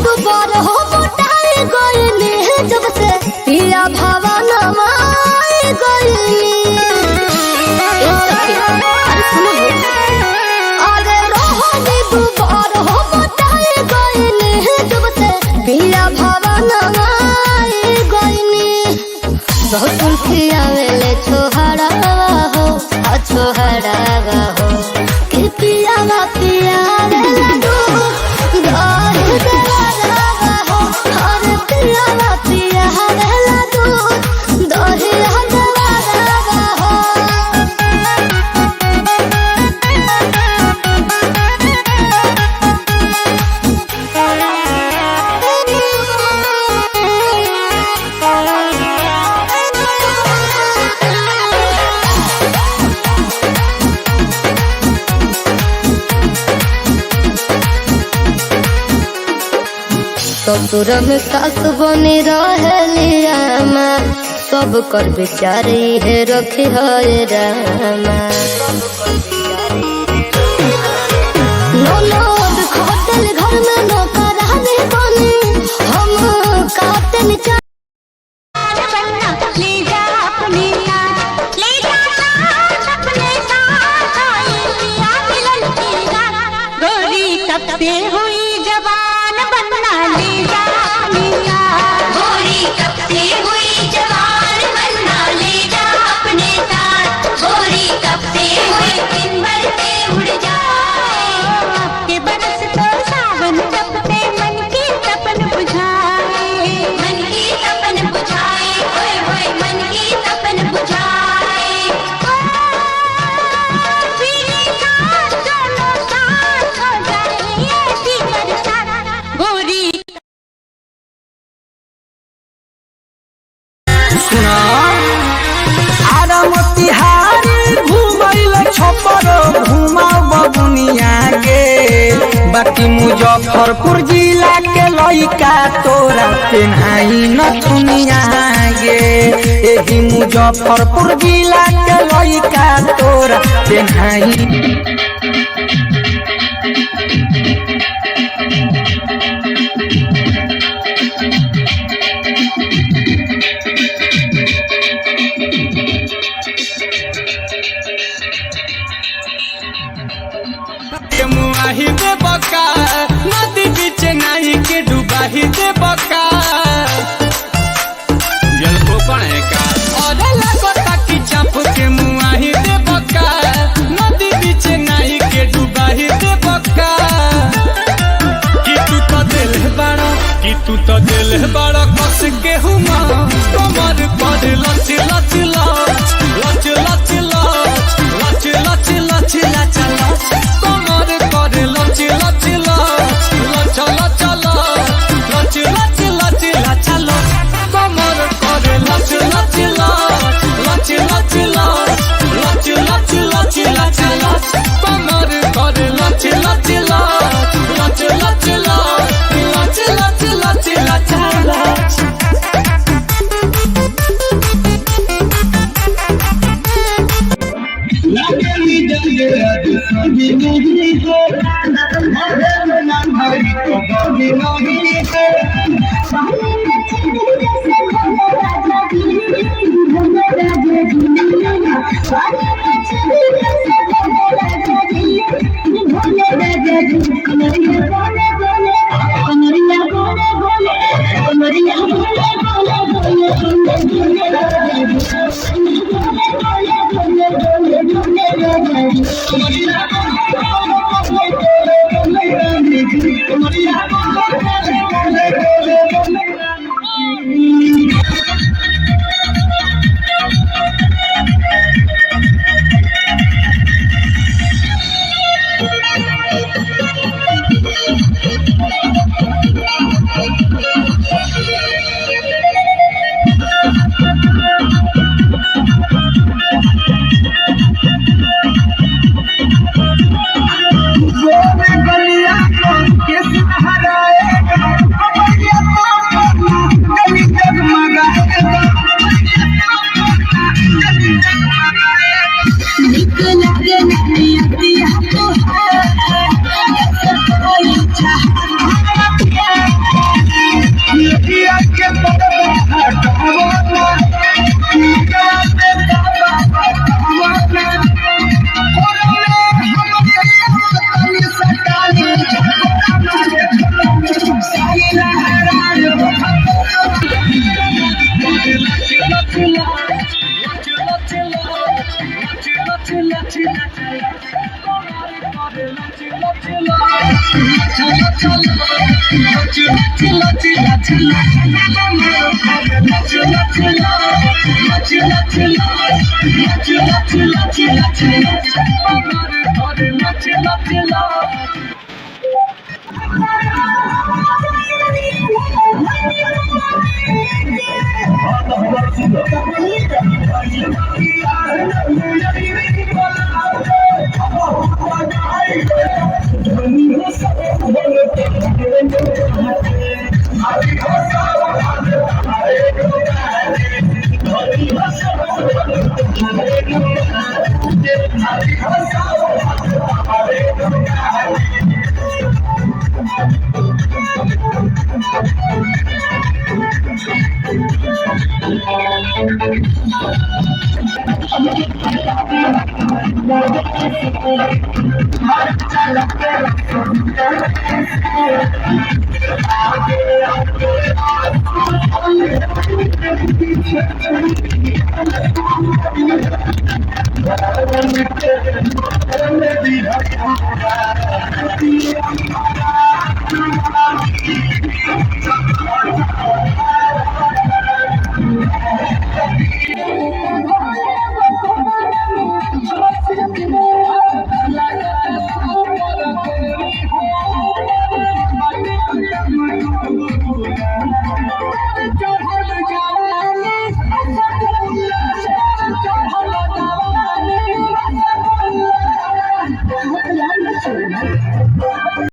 दोबारा हो मोटाई गईली जब से पिया भावना माई गईली। अरे सुनो अरे रोहनी दोबारा हो मोटाई गईली जब से पिया भावना माई गईली। बहुत खुशियाँ वेले छोहरावा हो छोहरावा हो कि पियावा पियावे लड्डू गाय देवा हो और पियावा पियावे लड्डू दही देवा हो। ससुर में सास बनी रहलिया सब कर बेचारी है रखी है रामा। ननद खटल घर में नौकरानी बनी हम काटन हुई जवान बनना ले जा मिया। गोरी कब से हुई जवान बनना ले जा अपने साथ। गोरी कब से हुई दिन भर से उड़ जा के बरस तो सावन तपते मन की तपन बुझाए। मन की तपन बुझाए होए होए मन की तपन बुझाए। बाकी मुजफ्फरपुर जिला के लइका तोरा पेन्हाई न दुनिया गे। एही मुजफ्फरपुर जिला के लइका तोरा पेन्हाई मुआही दे बका नदी बीच नहीं के डुबाही दे बका जल को पड़े का और लगता कि चाप के मुआही दे बका नदी बीच नहीं के डुबाही दे बका। कि तू तो दिल बड़ा कस के हुमा कमर पर लच लच लच लच लच लच लच लच लच लच कमर पर लच लच लच लच लच लच लच लच लच लच कमर पर लच लच लच लच लच लच लच लच लच कमर पर लच लच लच लच लच लच लच लच लच। गलिया किस हराए चिल्ला चिल्ला चिल्ला कमर करे लचिला चिल्ला लचिला चिल्ला लचिला चिल्ला चिल्ला चिल्ला कमर करे लचिला चिल्ला